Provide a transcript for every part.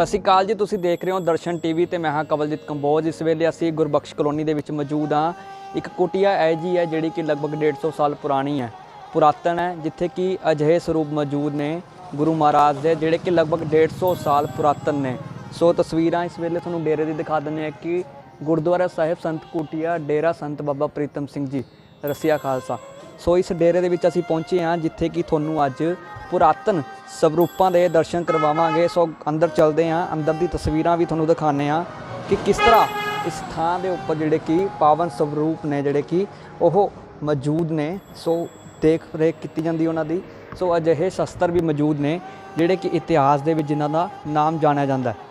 ਸਤਿ ਸ਼੍ਰੀ ਅਕਾਲ ਜੀ। ਤੁਸੀਂ ਦੇਖ ਰਹੇ ਹੋ ਦਰਸ਼ਨ ਟੀਵੀ ਤੇ ਮੈਂ ਹਾਂ ਕਵਲਜੀਤ ਕੰਬੋਜ। ਇਸ ਵੇਲੇ ਅਸੀਂ ਗੁਰਬਖਸ਼ ਕਲੋਨੀ ਦੇ ਵਿੱਚ ਮੌਜੂਦ ਹਾਂ। ਇੱਕ ਕੁਟੀਆ ਹੈ ਜੀ ਹੈ ਜਿਹੜੀ ਕਿ ਲਗਭਗ 150 ਸਾਲ ਪੁਰਾਣੀ ਹੈ, ਪੁਰਾਤਨ ਹੈ, ਜਿੱਥੇ ਕਿ ਅਜਿਹੇ ਸਰੂਪ ਮੌਜੂਦ ਨੇ ਗੁਰੂ ਮਹਾਰਾਜ ਦੇ ਜਿਹੜੇ ਕਿ ਲਗਭਗ 150 ਸਾਲ ਪੁਰਾਤਨ ਨੇ। ਸੋ ਤਸਵੀਰਾਂ ਇਸ ਵੇਲੇ ਤੁਹਾਨੂੰ ਡੇਰੇ ਦੀ ਦਿਖਾ ਦਿੰਦੇ ਹਾਂ ਕਿ ਗੁਰਦੁਆਰਾ ਸਾਹਿਬ ਸੰਤ ਕੁਟੀਆ, ਡੇਰਾ ਸੰਤ ਬਾਬਾ ਪ੍ਰੀਤਮ ਸਿੰਘ ਜੀ ਰਸੀਆ ਖਾਲਸਾ। ਸੋ ਇਸ ਡੇਰੇ ਦੇ ਵਿੱਚ ਅਸੀਂ ਪਹੁੰਚੇ ਹਾਂ ਜਿੱਥੇ ਕਿ ਤੁਹਾਨੂੰ ਅੱਜ ਪੁਰਾਤਨ ਸਰੂਪਾਂ ਦੇ ਦਰਸ਼ਨ ਕਰਵਾਵਾਂਗੇ। ਸੋ ਅੰਦਰ ਚੱਲਦੇ ਹਾਂ, ਅੰਦਰ ਦੀ ਤਸਵੀਰਾਂ ਵੀ ਤੁਹਾਨੂੰ ਦਿਖਾਉਂਦੇ ਹਾਂ ਕਿ ਕਿਸ ਤਰ੍ਹਾਂ ਇਸ ਥਾਂ ਦੇ ਉੱਪਰ ਜਿਹੜੇ ਕਿ ਪਾਵਨ ਸਰੂਪ ਨੇ ਜਿਹੜੇ ਕਿ ਉਹ ਮੌਜੂਦ ਨੇ। ਸੋ ਦੇਖ ਰੇਖ ਕੀਤੀ ਜਾਂਦੀ ਉਹਨਾਂ ਦੀ। ਸੋ ਅਜਿਹੇ ਸ਼ਸਤਰ ਵੀ ਮੌਜੂਦ ਨੇ ਜਿਹੜੇ ਕਿ ਇਤਿਹਾਸ ਦੇ ਵਿੱਚ ਜਿਨ੍ਹਾਂ ਦਾ ਨਾਮ ਜਾਣਿਆ ਜਾਂਦਾ ਹੈ।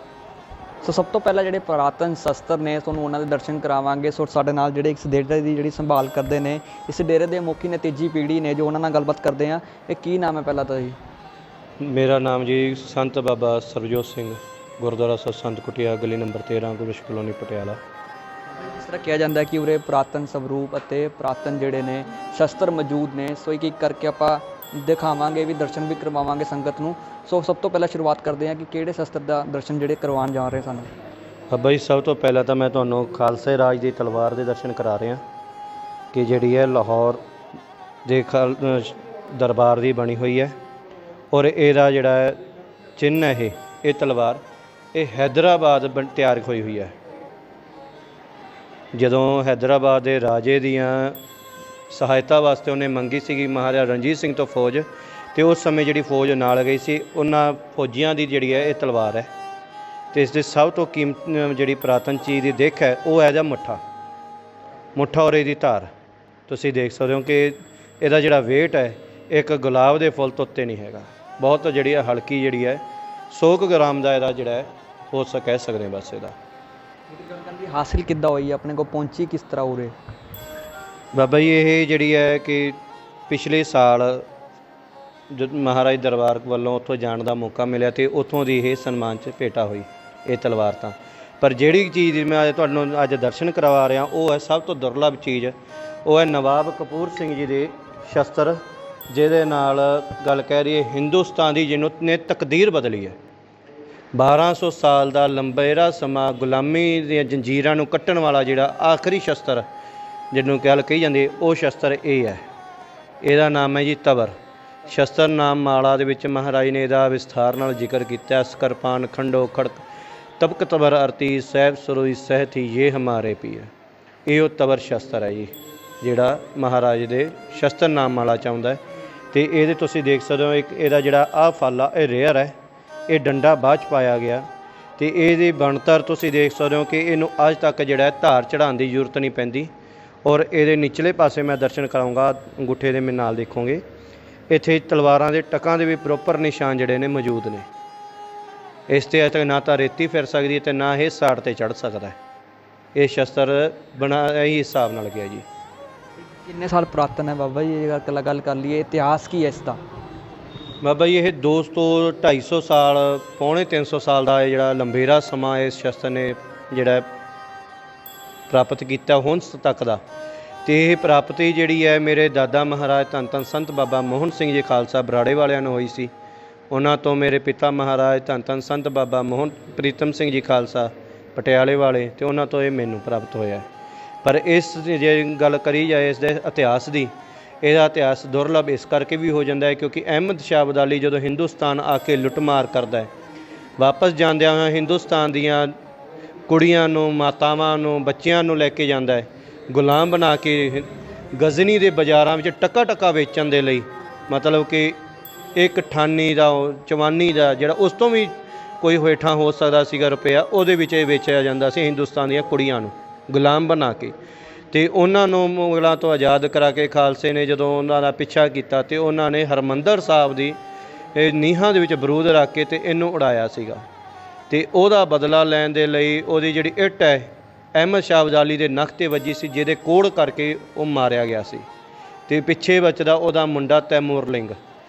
ਸੋ ਸਭ ਤੋਂ ਪਹਿਲਾਂ ਜਿਹੜੇ ਪੁਰਾਤਨ ਸ਼ਸਤਰ ਨੇ ਤੁਹਾਨੂੰ ਉਹਨਾਂ ਦੇ ਦਰਸ਼ਨ ਕਰਾਵਾਂਗੇ। ਸੋ ਸਾਡੇ ਨਾਲ ਜਿਹੜੇ ਇਸ ਡੇਰੇ ਦੀ ਜਿਹੜੀ ਸੰਭਾਲ ਕਰਦੇ ਨੇ, ਇਸ ਡੇਰੇ ਦੇ ਮੁਖੀ ਨੇ, ਤੀਜੀ ਪੀੜ੍ਹੀ ਨੇ, ਜੋ ਉਹਨਾਂ ਨਾਲ ਗੱਲਬਾਤ ਕਰਦੇ ਹਾਂ। ਇਹ ਕੀ ਨਾਮ ਹੈ ਪਹਿਲਾਂ ਤਾਂ ਜੀ? ਮੇਰਾ ਨਾਮ ਜੀ ਸੰਤ ਬਾਬਾ ਸਰਬਜੋਤ ਸਿੰਘ, ਗੁਰਦੁਆਰਾ ਸਾਹਿਬ ਸੰਤ ਕੁਟੀਆ, ਗਲੀ ਨੰਬਰ 13, ਗੁਰਬਖਸ਼ ਕਲੋਨੀ, ਪਟਿਆਲਾ। ਇਸ ਤਰ੍ਹਾਂ ਕਿਹਾ ਜਾਂਦਾ ਕਿ ਉਰੇ ਪੁਰਾਤਨ ਸਰੂਪ ਅਤੇ ਪੁਰਾਤਨ ਜਿਹੜੇ ਨੇ ਸ਼ਸਤਰ ਮੌਜੂਦ ਨੇ। ਸੋ ਇੱਕ ਇੱਕ ਕਰਕੇ ਆਪਾਂ ਦਿਖਾਵਾਂਗੇ ਵੀ, ਦਰਸ਼ਨ ਵੀ ਕਰਵਾਵਾਂਗੇ ਸੰਗਤ ਨੂੰ। ਸੋ ਸਭ ਤੋਂ ਪਹਿਲਾਂ ਸ਼ੁਰੂਆਤ ਕਰਦੇ ਹਾਂ ਕਿ ਕਿਹੜੇ ਸ਼ਸਤਰ ਦਾ ਦਰਸ਼ਨ ਜਿਹੜੇ ਕਰਵਾਉਣ ਜਾ ਰਹੇ ਸਾਨੂੰ? ਬਾਬਾ ਜੀ, ਸਭ ਤੋਂ ਪਹਿਲਾਂ ਤਾਂ ਮੈਂ ਤੁਹਾਨੂੰ ਖਾਲਸੇ ਰਾਜ ਦੀ ਤਲਵਾਰ ਦੇ ਦਰਸ਼ਨ ਕਰਾ ਰਿਹਾ ਕਿ ਜਿਹੜੀ ਹੈ ਲਾਹੌਰ ਦੇ ਦਰਬਾਰ ਦੀ ਬਣੀ ਹੋਈ ਹੈ। ਔਰ ਇਹਦਾ ਜਿਹੜਾ ਚਿੰਨ੍ਹ ਹੈ, ਇਹ ਤਲਵਾਰ ਇਹ ਹੈਦਰਾਬਾਦ ਤਿਆਰ ਹੋਈ ਹੋਈ ਹੈ। ਜਦੋਂ ਹੈਦਰਾਬਾਦ ਦੇ ਰਾਜੇ ਦੀਆਂ ਸਹਾਇਤਾ ਵਾਸਤੇ ਉਹਨੇ ਮੰਗੀ ਸੀਗੀ ਮਹਾਰਾਜਾ ਰਣਜੀਤ ਸਿੰਘ ਤੋਂ ਫੌਜ, ਅਤੇ ਉਸ ਸਮੇਂ ਜਿਹੜੀ ਫੌਜ ਨਾਲ ਗਈ ਸੀ ਉਹਨਾਂ ਫੌਜੀਆਂ ਦੀ ਜਿਹੜੀ ਹੈ ਇਹ ਤਲਵਾਰ ਹੈ। ਅਤੇ ਇਸ ਦੇ ਸਭ ਤੋਂ ਕੀਮਤ ਜਿਹੜੀ ਪੁਰਾਤਨ ਚੀਜ਼ ਦੀ ਦਿੱਖ ਹੈ ਉਹ ਹੈ ਇਹਦਾ ਮੁੱਠਾ ਔਰ ਇਹਦੀ ਧਾਰ। ਤੁਸੀਂ ਦੇਖ ਸਕਦੇ ਹੋ ਕਿ ਇਹਦਾ ਜਿਹੜਾ ਵੇਟ ਹੈ ਇੱਕ ਗੁਲਾਬ ਦੇ ਫੁੱਲ ਤੋਂ ਉੱਤੇ ਨਹੀਂ ਹੈਗਾ। ਬਹੁਤ ਜਿਹੜੀ ਹੈ ਹਲਕੀ ਜਿਹੜੀ ਹੈ 100 ਗ੍ਰਾਮ ਦਾ ਇਹਦਾ ਜਿਹੜਾ ਹੈ ਹੋ ਕਹਿ ਸਕਦੇ ਹਾਂ ਬਸ। ਇਹਦਾ ਹਾਸਿਲ ਕਿੱਦਾਂ ਹੋਈ, ਆਪਣੇ ਕੋਲ ਪਹੁੰਚੀ ਕਿਸ ਤਰ੍ਹਾਂ ਉਰੇ? ਬਾਬਾ ਜੀ, ਇਹ ਜਿਹੜੀ ਹੈ ਕਿ ਪਿਛਲੇ ਸਾਲ ਜਦ ਮਹਾਰਾਜ ਦਰਬਾਰ ਵੱਲੋਂ ਉੱਥੋਂ ਜਾਣ ਦਾ ਮੌਕਾ ਮਿਲਿਆ ਅਤੇ ਉੱਥੋਂ ਦੀ ਇਹ ਸਨਮਾਨ 'ਚ ਭੇਟਾ ਹੋਈ ਇਹ ਤਲਵਾਰ। ਤਾਂ ਪਰ ਜਿਹੜੀ ਚੀਜ਼ ਮੈਂ ਤੁਹਾਨੂੰ ਅੱਜ ਦਰਸ਼ਨ ਕਰਵਾ ਰਿਹਾ ਉਹ ਹੈ ਸਭ ਤੋਂ ਦੁਰਲੱਭ ਚੀਜ਼। ਉਹ ਹੈ ਨਵਾਬ ਕਪੂਰ ਸਿੰਘ ਜੀ ਦੇ ਸ਼ਸਤਰ, ਜਿਹਦੇ ਨਾਲ ਗੱਲ ਕਹਿ ਰਹੀ ਹੈ ਹਿੰਦੁਸਤਾਨ ਦੀ ਜਿਹਨੂੰ ਨੇ ਤਕਦੀਰ ਬਦਲੀ ਹੈ। 1200 ਸਾਲ ਦਾ ਲੰਬੇਰਾ ਸਮਾਂ ਗੁਲਾਮੀ ਦੀਆਂ ਜੰਜੀਰਾਂ ਨੂੰ ਕੱਟਣ ਵਾਲਾ ਜਿਹੜਾ ਆਖਰੀ ਸ਼ਸਤਰ ਜਿਹਨੂੰ ਗੱਲ ਕਹੀ ਜਾਂਦੀ ਹੈ, ਉਹ ਸ਼ਸਤਰ ਇਹ ਹੈ। ਇਹਦਾ ਨਾਮ ਹੈ ਜੀ ਤਬਰ। ਸ਼ਸਤਰ ਨਾਮ ਮਾਲਾ ਦੇ ਵਿੱਚ ਮਹਾਰਾਜ ਨੇ ਇਹਦਾ ਵਿਸਥਾਰ ਨਾਲ ਜ਼ਿਕਰ ਕੀਤਾ। ਸਕਰਪਾਨ ਖੰਡੋ ਖੜਕ ਤਬਕ ਤਬਰ ਅਰਤੀ ਸਾਹਿਬ ਸਰੋਈ ਸਹਿਥੀ ਇਹ ਹਮਾਰੇ ਪੀਰ। ਇਹ ਉਹ ਤਬਰ ਸ਼ਸਤਰ ਹੈ ਜੀ ਜਿਹੜਾ ਮਹਾਰਾਜ ਦੇ ਸ਼ਸਤਰ ਨਾਮ ਮਾਲਾ 'ਚ ਆਉਂਦਾ ਹੈ। ਅਤੇ ਇਹਦੇ ਤੁਸੀਂ ਦੇਖ ਸਕਦੇ ਹੋ ਇੱਕ ਇਹਦਾ ਜਿਹੜਾ ਆਹ ਫਲ ਆ ਇਹ ਰੇਅਰ ਹੈ, ਇਹ ਡੰਡਾ ਬਾਅਦ 'ਚ ਪਾਇਆ ਗਿਆ। ਅਤੇ ਇਹਦੀ ਬਣਤਰ ਤੁਸੀਂ ਦੇਖ ਸਕਦੇ ਹੋ ਕਿ ਇਹਨੂੰ ਅੱਜ ਤੱਕ ਜਿਹੜਾ ਧਾਰ ਚੜ੍ਹਾਉਣ ਦੀ ਜ਼ਰੂਰਤ ਨਹੀਂ ਪੈਂਦੀ। ਔਰ ਇਹਦੇ ਨਿਚਲੇ ਪਾਸੇ ਮੈਂ ਦਰਸ਼ਨ ਕਰਾਉਂਗਾ, ਅੰਗੂਠੇ ਦੇ ਮੇਰੇ ਨਾਲ ਦੇਖੋਗੇ, ਇੱਥੇ ਤਲਵਾਰਾਂ ਦੇ ਟਕਾਂ ਦੇ ਵੀ ਪ੍ਰੋਪਰ ਨਿਸ਼ਾਨ ਜਿਹੜੇ ਨੇ ਮੌਜੂਦ ਨੇ। ਇਸ 'ਤੇ ਅਜੇ ਤੱਕ ਨਾ ਤਾਂ ਰੇਤੀ ਫਿਰ ਸਕਦੀ ਹੈ ਅਤੇ ਨਾ ਇਹ ਸਾੜ 'ਤੇ ਚੜ੍ਹ ਸਕਦਾ। ਇਹ ਸ਼ਸਤਰ ਬਣਾ ਇਹੀ ਹਿਸਾਬ ਨਾਲ ਗਿਆ ਜੀ। ਕਿੰਨੇ ਸਾਲ ਪੁਰਾਤਨ ਹੈ ਬਾਬਾ ਜੀ? ਇਹ ਗੱਲ ਕਰ ਲਈਏ, ਇਤਿਹਾਸ ਕੀ ਹੈ ਇਸ ਦਾ? ਬਾਬਾ ਜੀ, ਇਹ 200 ਤੋਂ 250 ਸਾਲ, ਪੌਣੇ 300 ਸਾਲ ਦਾ ਇਹ ਜਿਹੜਾ ਲੰਬੇਰਾ ਸਮਾਂ ਇਸ ਸ਼ਸਤਰ ਨੇ ਜਿਹੜਾ ਪ੍ਰਾਪਤ ਕੀਤਾ ਹੁਣ ਤੱਕ ਦਾ। ਅਤੇ ਇਹ ਪ੍ਰਾਪਤੀ ਜਿਹੜੀ ਹੈ ਮੇਰੇ ਦਾਦਾ ਮਹਾਰਾਜ ਧੰਨ ਧੰਨ ਸੰਤ ਬਾਬਾ ਮੋਹਨ ਸਿੰਘ ਜੀ ਖਾਲਸਾ ਬਰਾੜੇ ਵਾਲਿਆਂ ਨੂੰ ਹੋਈ ਸੀ। ਉਹਨਾਂ ਤੋਂ ਮੇਰੇ ਪਿਤਾ ਮਹਾਰਾਜ ਧੰਨ ਧੰਨ ਸੰਤ ਬਾਬਾ ਮੋਹਨ ਪ੍ਰੀਤਮ ਸਿੰਘ ਜੀ ਖਾਲਸਾ ਪਟਿਆਲੇ ਵਾਲੇ, ਅਤੇ ਉਹਨਾਂ ਤੋਂ ਇਹ ਮੈਨੂੰ ਪ੍ਰਾਪਤ ਹੋਇਆ। ਪਰ ਇਸ ਜੇ ਗੱਲ ਕਰੀ ਜਾਏ ਇਸ ਦੇ ਇਤਿਹਾਸ ਦੀ, ਇਹਦਾ ਇਤਿਹਾਸ ਦੁਰਲੱਭ ਇਸ ਕਰਕੇ ਵੀ ਹੋ ਜਾਂਦਾ ਹੈ ਕਿਉਂਕਿ ਅਹਿਮਦ ਸ਼ਾਹ ਅਬਦਾਲੀ ਜਦੋਂ ਹਿੰਦੁਸਤਾਨ ਆ ਕੇ ਲੁੱਟਮਾਰ ਕਰਦਾ ਹੈ, ਵਾਪਸ ਜਾਂਦਿਆਂ ਹੋਇਆਂ ਹਿੰਦੁਸਤਾਨ ਦੀਆਂ ਕੁੜੀਆਂ ਨੂੰ, ਮਾਤਾਵਾਂ ਨੂੰ, ਬੱਚਿਆਂ ਨੂੰ ਲੈ ਕੇ ਜਾਂਦਾ ਹੈ ਗੁਲਾਮ ਬਣਾ ਕੇ ਗਜ਼ਨੀ ਦੇ ਬਾਜ਼ਾਰਾਂ ਵਿੱਚ ਟਕਾ ਵੇਚਣ ਦੇ ਲਈ। ਮਤਲਬ ਕਿ ਇੱਕ ਠਾਨੀ ਦਾ, ਚਵਾਨੀ ਦਾ ਜਿਹੜਾ ਉਸ ਤੋਂ ਵੀ ਕੋਈ ਹੇਠਾਂ ਹੋ ਸਕਦਾ ਸੀਗਾ ਰੁਪਇਆ, ਉਹਦੇ ਵਿੱਚ ਇਹ ਵੇਚਿਆ ਜਾਂਦਾ ਸੀ ਹਿੰਦੁਸਤਾਨ ਦੀਆਂ ਕੁੜੀਆਂ ਨੂੰ ਗੁਲਾਮ ਬਣਾ ਕੇ। ਅਤੇ ਉਹਨਾਂ ਨੂੰ ਮੁਗਲਾਂ ਤੋਂ ਆਜ਼ਾਦ ਕਰਾ ਕੇ ਖਾਲਸੇ ਨੇ ਜਦੋਂ ਉਹਨਾਂ ਦਾ ਪਿੱਛਾ ਕੀਤਾ ਅਤੇ ਉਹਨਾਂ ਨੇ ਹਰਿਮੰਦਰ ਸਾਹਿਬ ਦੀ ਨੀਹਾਂ ਦੇ ਵਿੱਚ ਬਰੂਦ ਰੱਖ ਕੇ ਅਤੇ ਇਹਨੂੰ ਉਡਾਇਆ ਸੀਗਾ। ਅਤੇ ਉਹਦਾ ਬਦਲਾ ਲੈਣ ਦੇ ਲਈ ਉਹਦੀ ਜਿਹੜੀ ਇੱਟ ਹੈ ਅਹਿਮਦ ਸ਼ਾਹ ਅਬਦਾਲੀ ਦੇ ਨੱਕ 'ਤੇ ਵੱਜੀ ਸੀ, ਜਿਹਦੇ ਕੋੜ ਕਰਕੇ ਉਹ ਮਾਰਿਆ ਗਿਆ ਸੀ। ਅਤੇ ਪਿੱਛੇ ਬਚਦਾ ਉਹਦਾ ਮੁੰਡਾ ਤੈਮੂਰਲਿੰਗ।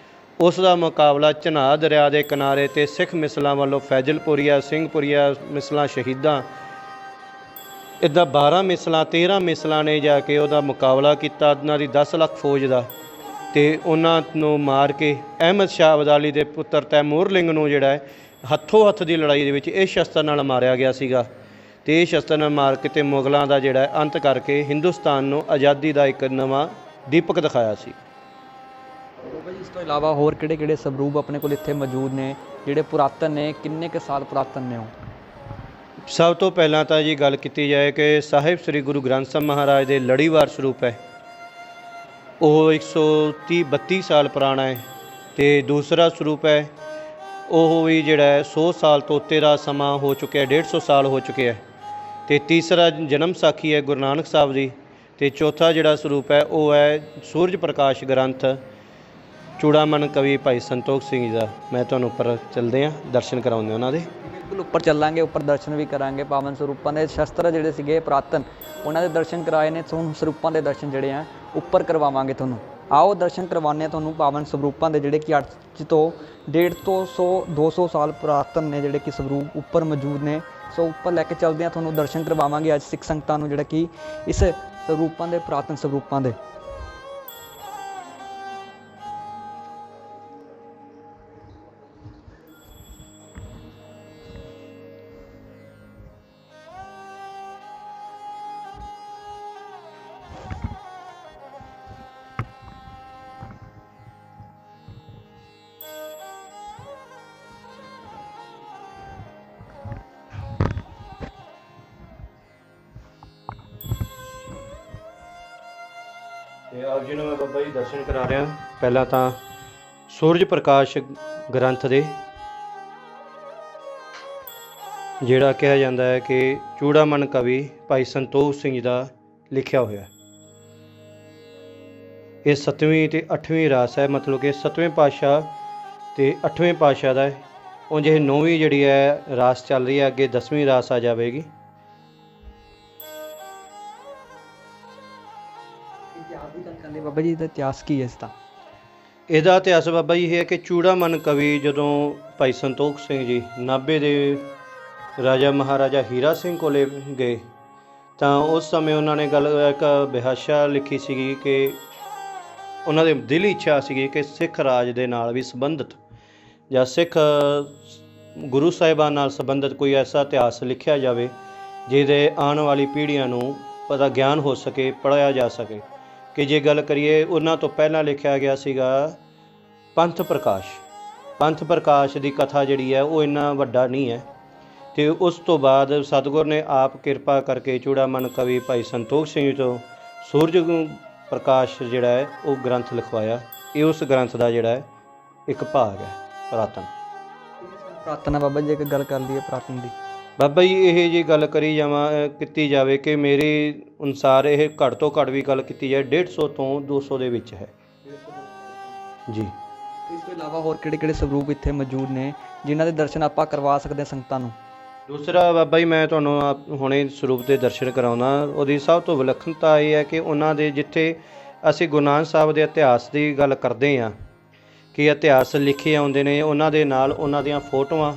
ਉਸ ਦਾ ਮੁਕਾਬਲਾ ਚਨਾਹ ਦਰਿਆ ਦੇ ਕਿਨਾਰੇ 'ਤੇ ਸਿੱਖ ਮਿਸਲਾਂ ਵੱਲੋਂ ਫੈਜ਼ਲਪੁਰੀਆ, ਸਿੰਘਪੁਰੀਆ ਮਿਸਲਾਂ ਸ਼ਹੀਦਾਂ, ਇੱਦਾਂ 12 ਮਿਸਲਾਂ 13 ਮਿਸਲਾਂ ਨੇ ਜਾ ਕੇ ਉਹਦਾ ਮੁਕਾਬਲਾ ਕੀਤਾ ਉਹਨਾਂ ਦੀ 10 ਲੱਖ ਫੌਜ ਦਾ। ਅਤੇ ਉਹਨਾਂ ਨੂੰ ਮਾਰ ਕੇ ਅਹਿਮਦ ਸ਼ਾਹ ਅਬਦਾਲੀ ਦੇ ਪੁੱਤਰ ਤੈਮੂਰਲਿੰਗ ਨੂੰ ਜਿਹੜਾ ਹੈ ਹੱਥੋਂ ਹੱਥ ਦੀ ਲੜਾਈ ਦੇ ਵਿੱਚ ਇਹ ਸ਼ਸਤਰ ਨਾਲ ਮਾਰਿਆ ਗਿਆ ਸੀਗਾ ਤੇ ਇਹ ਸ਼ਸਤਰ ਨਾਲ ਮਾਰ ਕੇ ਤੇ ਮੁਗਲਾਂ ਦਾ ਜਿਹੜਾ ਅੰਤ ਕਰਕੇ ਹਿੰਦੁਸਤਾਨ ਨੂੰ ਆਜ਼ਾਦੀ ਦਾ ਇੱਕ ਨਵਾਂ ਦੀਪਕ ਦਿਖਾਇਆ ਸੀ। ਬਾਬਾ ਜੀ ਇਸ ਤੋਂ ਇਲਾਵਾ ਹੋਰ ਕਿਹੜੇ ਸਰੂਪ ਆਪਣੇ ਕੋਲ ਇੱਥੇ ਮੌਜੂਦ ਨੇ ਜਿਹੜੇ ਪੁਰਾਤਨ ਨੇ, ਕਿੰਨੇ ਕੁ ਸਾਲ ਪੁਰਾਤਨ ਨੇ ਉਹ? ਸਭ ਤੋਂ ਪਹਿਲਾਂ ਤਾਂ ਜੀ ਗੱਲ ਕੀਤੀ ਜਾਏ ਕਿ ਸਾਹਿਬ ਸ੍ਰੀ ਗੁਰੂ ਗ੍ਰੰਥ ਸਾਹਿਬ ਮਹਾਰਾਜ ਦੇ ਲੜੀਵਾਰ ਸਰੂਪ ਹੈ, ਉਹ 130-32 ਸਾਲ ਪੁਰਾਣਾ ਹੈ। ਤੇ ਦੂਸਰਾ ਸਰੂਪ ਹੈ ਉਹ ਵੀ ਜਿਹੜਾ ਹੈ 100 ਸਾਲ ਤੋਂ ਉੱਤੇ ਦਾ ਸਮਾਂ ਹੋ ਚੁੱਕਿਆ, 150 ਸਾਲ ਹੋ ਚੁੱਕਿਆ ਹੈ। ਤੇ ਤੀਸਰਾ ਜਨਮ ਸਾਖੀ ਹੈ ਗੁਰੂ ਨਾਨਕ ਸਾਹਿਬ ਦੀ। ਤੇ ਚੌਥਾ ਜਿਹੜਾ ਸਰੂਪ ਹੈ ਉਹ ਹੈ ਸੂਰਜ ਪ੍ਰਕਾਸ਼ ਗ੍ਰੰਥ ਚੂੜਾਮਨ ਕਵੀ ਭਾਈ ਸੰਤੋਖ ਸਿੰਘ ਜੀ ਦਾ। ਮੈਂ ਤੁਹਾਨੂੰ ਉੱਪਰ ਚੱਲਦੇ ਹਾਂ, ਦਰਸ਼ਨ ਕਰਾਉਂਦੇ ਉਹਨਾਂ ਦੇ। ਬਿਲਕੁਲ ਉੱਪਰ ਚੱਲਾਂਗੇ, ਉੱਪਰ ਦਰਸ਼ਨ ਵੀ ਕਰਾਂਗੇ। ਪਾਵਨ ਸਰੂਪਾਂ ਦੇ ਸ਼ਸਤਰ ਜਿਹੜੇ ਸੀਗੇ ਪੁਰਾਤਨ, ਉਹਨਾਂ ਦੇ ਦਰਸ਼ਨ ਕਰਾਏ ਨੇ। ਤੁਹਾਨੂੰ ਸਰੂਪਾਂ ਦੇ ਦਰਸ਼ਨ ਜਿਹੜੇ ਆ ਉੱਪਰ ਕਰਵਾਵਾਂਗੇ ਤੁਹਾਨੂੰ। ਆਓ ਦਰਸ਼ਨ ਕਰਵਾਉਂਦੇ ਹਾਂ ਤੁਹਾਨੂੰ ਪਾਵਨ ਸਰੂਪਾਂ ਦੇ, ਜਿਹੜੇ ਕਿ ਅੱਜ ਤੋਂ 150-200 ਸਾਲ ਪੁਰਾਤਨ ਨੇ, ਜਿਹੜੇ ਕਿ ਸਰੂਪ ਉੱਪਰ ਮੌਜੂਦ ਨੇ। ਸੋ ਉੱਪਰ ਲੈ ਕੇ ਚੱਲਦੇ ਹਾਂ, ਤੁਹਾਨੂੰ ਦਰਸ਼ਨ ਕਰਵਾਵਾਂਗੇ ਅੱਜ ਸਿੱਖ ਸੰਗਤਾਂ ਨੂੰ, ਜਿਹੜਾ ਕਿ ਇਸ ਸਰੂਪਾਂ ਦੇ, ਪੁਰਾਤਨ ਸਰੂਪਾਂ ਦੇ। ਤੇ ਆਪ ਜੀ ਨੂੰ ਮੈਂ ਬਾਬਾ ਜੀ ਦਰਸ਼ਨ ਕਰਾ ਰਿਹਾ। ਪਹਿਲਾਂ ਤਾਂ ਸੂਰਜ ਪ੍ਰਕਾਸ਼ ਗ੍ਰੰਥ ਦੇ, ਜਿਹੜਾ ਕਿਹਾ ਜਾਂਦਾ ਹੈ ਕਿ ਚੂੜਾਮਨ ਕਵੀ ਭਾਈ ਸੰਤੋਖ ਸਿੰਘ ਜੀ ਦਾ ਲਿਖਿਆ ਹੋਇਆ। ਇਹ 7ਵੀਂ ਤੇ 8ਵੀਂ ਰਾਸ ਹੈ, ਮਤਲਬ ਕਿ 7ਵੇਂ ਪਾਤਸ਼ਾਹ ਤੇ 8ਵੇਂ ਪਾਤਸ਼ਾਹ ਦਾ ਹੈ। ਉਂਝ ਇਹ 9ਵੀਂ ਜਿਹੜੀ ਹੈ ਰਾਸ ਚੱਲ ਰਹੀ ਹੈ, ਅੱਗੇ 10ਵੀਂ ਰਾਸ ਆ ਜਾਵੇਗੀ। ਇਤਿਹਾਸ ਦੀ ਗੱਲ ਕਰ ਲਈ ਬਾਬਾ ਜੀ, ਇਹਦਾ ਇਤਿਹਾਸ ਕੀ ਹੈ ਇਸ ਦਾ? ਇਹਦਾ ਇਤਿਹਾਸ ਬਾਬਾ ਜੀ ਇਹ ਹੈ ਕਿ ਚੂੜਾਮਨ ਕਵੀ ਜਦੋਂ ਭਾਈ ਸੰਤੋਖ ਸਿੰਘ ਜੀ ਨਾਭੇ ਦੇ ਰਾਜਾ ਮਹਾਰਾਜਾ ਹੀਰਾ ਸਿੰਘ ਕੋਲੇ ਗਏ ਤਾਂ ਉਸ ਸਮੇਂ ਉਹਨਾਂ ਨੇ ਗੱਲ ਇੱਕ ਬਿਹਾਸ਼ਾ ਲਿਖੀ ਸੀਗੀ ਕਿ ਉਹਨਾਂ ਦੇ ਦਿਲ ਇੱਛਾ ਸੀਗੀ ਕਿ ਸਿੱਖ ਰਾਜ ਦੇ ਨਾਲ ਵੀ ਸੰਬੰਧਿਤ ਜਾਂ ਸਿੱਖ ਗੁਰੂ ਸਾਹਿਬਾਨ ਨਾਲ ਸੰਬੰਧਿਤ ਕੋਈ ਐਸਾ ਇਤਿਹਾਸ ਲਿਖਿਆ ਜਾਵੇ ਜਿਹਦੇ ਆਉਣ ਵਾਲੀ ਪੀੜ੍ਹੀਆਂ ਨੂੰ ਪਤਾ ਗਿਆਨ ਹੋ ਸਕੇ, ਪੜ੍ਹਾਇਆ ਜਾ ਸਕੇ। ਕਿ ਜੇ ਗੱਲ ਕਰੀਏ ਉਹਨਾਂ ਤੋਂ ਪਹਿਲਾਂ ਲਿਖਿਆ ਗਿਆ ਸੀਗਾ ਪੰਥ ਪ੍ਰਕਾਸ਼। ਪੰਥ ਪ੍ਰਕਾਸ਼ ਦੀ ਕਥਾ ਜਿਹੜੀ ਹੈ ਉਹ ਇੰਨਾ ਵੱਡਾ ਨਹੀਂ ਹੈ। ਅਤੇ ਉਸ ਤੋਂ ਬਾਅਦ ਸਤਿਗੁਰ ਨੇ ਆਪ ਕਿਰਪਾ ਕਰਕੇ ਚੂੜਾਮਨ ਕਵੀ ਭਾਈ ਸੰਤੋਖ ਸਿੰਘ ਜੀ ਤੋਂ ਸੂਰਜ ਪ੍ਰਕਾਸ਼ ਜਿਹੜਾ ਹੈ ਉਹ ਗ੍ਰੰਥ ਲਿਖਵਾਇਆ। ਇਹ ਉਸ ਗ੍ਰੰਥ ਦਾ ਜਿਹੜਾ ਹੈ ਇੱਕ ਭਾਗ ਹੈ ਪੁਰਾਤਨ। ਪੁਰਾਤਨ ਹੈ ਬਾਬਾ ਜੀ, ਇੱਕ ਗੱਲ ਕਰ ਲਈਏ ਪੁਰਾਤਨ ਦੀ। ਬਾਬਾ ਜੀ ਇਹ ਜੀ ਗੱਲ ਕੀਤੀ ਜਾਵੇ ਕਿ ਮੇਰੇ ਅਨੁਸਾਰ ਇਹ ਘੱਟ ਤੋਂ ਘੱਟ ਵੀ ਗੱਲ ਕੀਤੀ ਜਾਏ 150 ਤੋਂ 200 ਦੇ ਵਿੱਚ ਹੈ ਜੀ। ਇਸ ਤੋਂ ਇਲਾਵਾ ਹੋਰ ਕਿਹੜੇ ਸਰੂਪ ਇੱਥੇ ਮੌਜੂਦ ਨੇ ਜਿਨ੍ਹਾਂ ਦੇ ਦਰਸ਼ਨ ਆਪਾਂ ਕਰਵਾ ਸਕਦੇ ਹਾਂ ਸੰਗਤਾਂ ਨੂੰ? ਦੂਸਰਾ ਬਾਬਾ ਜੀ ਮੈਂ ਤੁਹਾਨੂੰ ਹੁਣੇ ਸਰੂਪ ਦੇ ਦਰਸ਼ਨ ਕਰਾਉਣਾ। ਉਹਦੀ ਸਭ ਤੋਂ ਵਿਲੱਖਣਤਾ ਇਹ ਹੈ ਕਿ ਉਹਨਾਂ ਦੇ ਜਿੱਥੇ ਅਸੀਂ ਗੁਰੂ ਨਾਨਕ ਸਾਹਿਬ ਦੇ ਇਤਿਹਾਸ ਦੀ ਗੱਲ ਕਰਦੇ ਹਾਂ ਕਿ ਇਤਿਹਾਸ ਲਿਖੇ ਆਉਂਦੇ ਨੇ, ਉਹਨਾਂ ਦੇ ਨਾਲ ਉਹਨਾਂ ਦੀਆਂ ਫੋਟੋਆਂ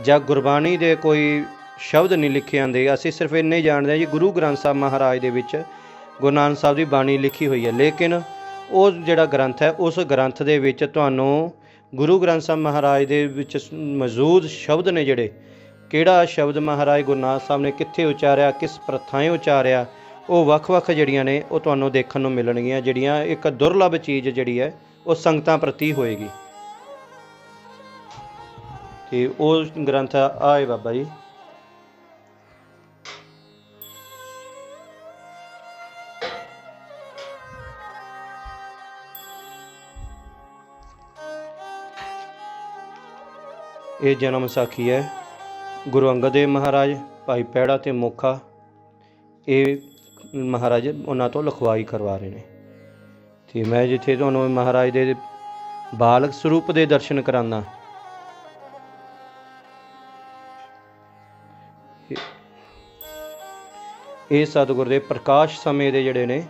ਜਾਂ ਗੁਰਬਾਣੀ ਦੇ ਕੋਈ ਸ਼ਬਦ ਨਹੀਂ ਲਿਖੇ ਆਉਂਦੇ। ਅਸੀਂ ਸਿਰਫ ਇੰਨੇ ਜਾਣਦੇ ਹਾਂ ਜੀ ਗੁਰੂ ਗ੍ਰੰਥ ਸਾਹਿਬ ਮਹਾਰਾਜ ਦੇ ਵਿੱਚ ਗੁਰੂ ਨਾਨਕ ਸਾਹਿਬ ਦੀ ਬਾਣੀ ਲਿਖੀ ਹੋਈ ਹੈ, ਲੇਕਿਨ ਉਹ ਜਿਹੜਾ ਗ੍ਰੰਥ ਹੈ ਉਸ ਗ੍ਰੰਥ ਦੇ ਵਿੱਚ ਤੁਹਾਨੂੰ ਗੁਰੂ ਗ੍ਰੰਥ ਸਾਹਿਬ ਮਹਾਰਾਜ ਦੇ ਵਿੱਚ ਮੌਜੂਦ ਸ਼ਬਦ ਨੇ, ਜਿਹੜੇ ਕਿਹੜਾ ਸ਼ਬਦ ਮਹਾਰਾਜ ਗੁਰੂ ਨਾਨਕ ਸਾਹਿਬ ਨੇ ਕਿੱਥੇ ਉਚਾਰਿਆ, ਕਿਸ ਪ੍ਰਥਾएं ਉਚਾਰਿਆ, ਉਹ ਵੱਖ-ਵੱਖ ਜਿਹੜੀਆਂ ਨੇ ਉਹ ਤੁਹਾਨੂੰ ਦੇਖਣ ਨੂੰ ਮਿਲਣਗੀਆਂ। ਜਿਹੜੀਆਂ ਇੱਕ ਦੁਰਲੱਭ ਚੀਜ਼ ਜਿਹੜੀ ਹੈ ਉਹ ਸੰਗਤਾਂ ਪ੍ਰਤੀ ਹੋਏਗੀ। ਤੇ ਉਹ ਗ੍ਰੰਥ ਆ ਹੈ ਬਾਬਾ ਜੀ। ਇਹ ਜਨਮ ਸਾਖੀ ਹੈ ਗੁਰੂ ਅੰਗਦ ਦੇਵ ਮਹਾਰਾਜ, ਭਾਈ ਪੈੜਾ ਤੇ ਮੋਖਾ, ਇਹ ਮਹਾਰਾਜ ਉਹਨਾਂ ਤੋਂ ਲਿਖਵਾਈ ਕਰਵਾ ਰਹੇ ਨੇ। ਤੇ ਮੈਂ ਜਿੱਥੇ ਤੁਹਾਨੂੰ ਮਹਾਰਾਜ ਦੇ ਬਾਲਕ ਸਰੂਪ ਦੇ ਦਰਸ਼ਨ ਕਰਾਉਣਾ। ਇਹ ਸਤਿਗੁਰ ਦੇ ਪ੍ਰਕਾਸ਼ ਸਮੇਂ ਦੇ ਜਿਹੜੇ ਨੇ